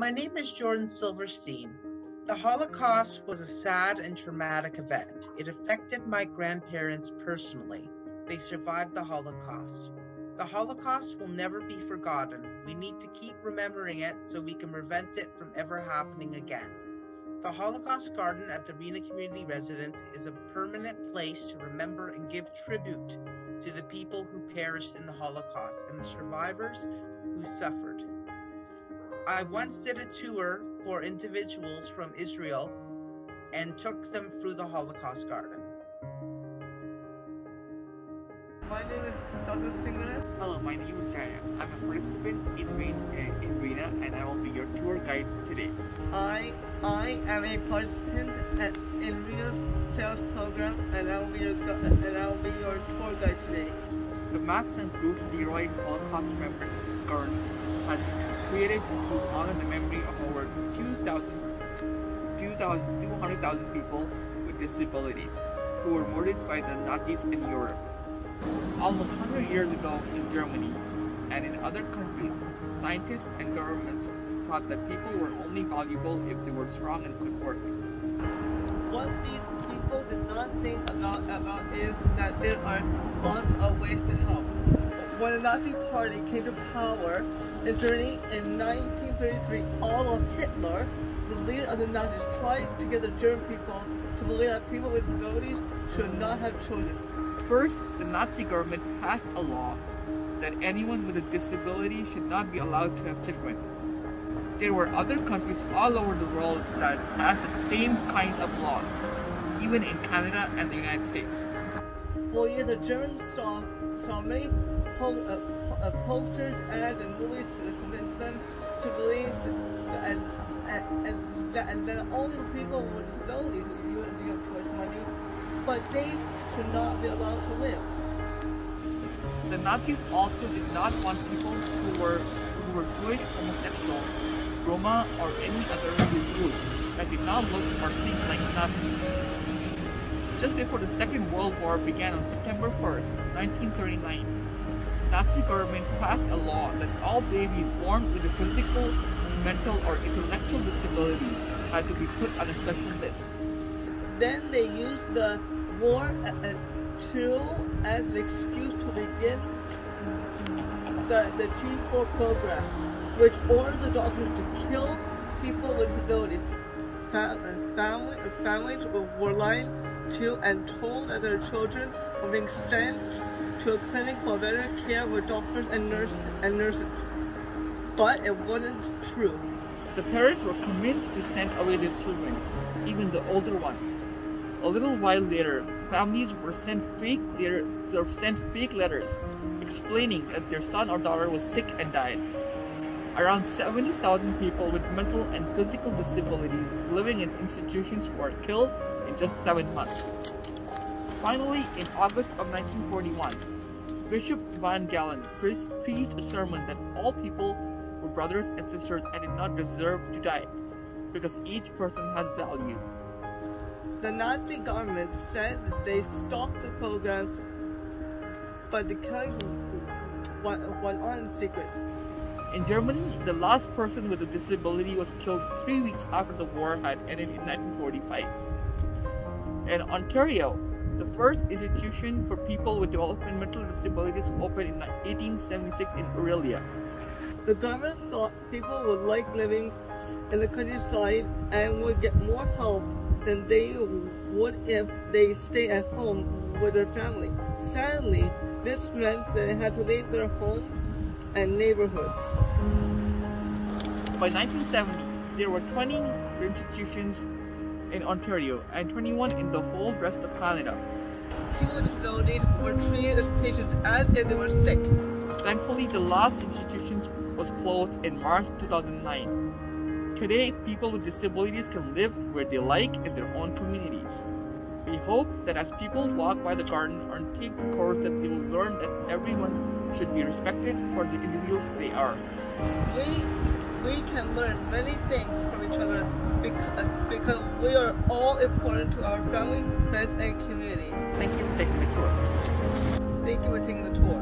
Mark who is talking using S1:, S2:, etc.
S1: My name is Jordan Silverstein. The Holocaust was a sad and traumatic event. It affected my grandparents personally. They survived the Holocaust. The Holocaust will never be forgotten. We need to keep remembering it so we can prevent it from ever happening again. The Holocaust Garden at the Reena Community Residence is a permanent place to remember and give tribute to the people who perished in the Holocaust and the survivors who suffered. I once did a tour for individuals from Israel and took them through the Holocaust Garden.
S2: My name is Dr. Singh.
S3: Hello, my name is Jaya. I'm a participant in Reena and I will be your tour guide today.
S2: I am a participant in Reena's sales program and I will be your tour guide today.
S3: The Max and Ruth Leroy Holocaust Remembrance Garden has been created to honor the memory of over 200,000 people with disabilities who were murdered by the Nazis in Europe. Almost 100 years ago in Germany and in other countries, scientists and governments thought that people were only valuable if they were strong and could work.
S2: What these people did not think about is that there are lots of ways to help. When the Nazi Party came to power in Germany in 1933, Adolf Hitler, the leader of the Nazis, tried to get the German people to believe that people with disabilities should not have children.
S3: First, the Nazi government passed a law that anyone with a disability should not be allowed to have children. There were other countries all over the world that passed the same kinds of laws, even in Canada and the United States.
S2: For years, the Germans saw many posters, ads, and movies to convince them to believe that only people with disabilities would be able to give too much money, but they should not be allowed to live.
S3: The Nazis also did not want people who were Jewish, homosexual, Roma, or any other group that did not look or think like Nazis. Just before the Second World War began on September 1st, 1939, the Nazi government passed a law that all babies born with a physical, mental, or intellectual disability had to be put on a special list.
S2: Then they used the war as an excuse to begin the T4 program, which ordered the doctors to kill people with disabilities. Families were lied to and told that their children were being sent to a clinic for better care with doctors and nurses. But it wasn't true.
S3: The parents were convinced to send away their children, even the older ones. A little while later, families were sent fake letters explaining that their son or daughter was sick and died. Around 70,000 people with mental and physical disabilities living in institutions were killed in just 7 months. Finally, in August of 1941, Bishop Van Galen preached a sermon that all people were brothers and sisters and did not deserve to die, because each person has value.
S2: The Nazi government said that they stopped the program, but the killings went on in secret.
S3: In Germany, the last person with a disability was killed 3 weeks after the war had ended in 1945. In Ontario, the first institution for people with developmental disabilities opened in 1876 in Aurelia.
S2: The government thought people would like living in the countryside and would get more help than they would if they stayed at home with their family. Sadly, this meant that they had to leave their homes and neighborhoods.
S3: By 1970, there were 20 institutions in Ontario and 21 in the whole rest of Canada.
S2: People with disabilities were treated as patients as if they were sick.
S3: Thankfully, the last institution was closed in March 2009. Today, people with disabilities can live where they like in their own communities. We hope that as people walk by the garden and take the course, that they will learn that everyone should be respected for the individuals they are.
S2: We can learn many things from each other because we are all important to our family, friends, and community.
S3: Thank you for taking the tour.
S2: Thank you for taking the tour.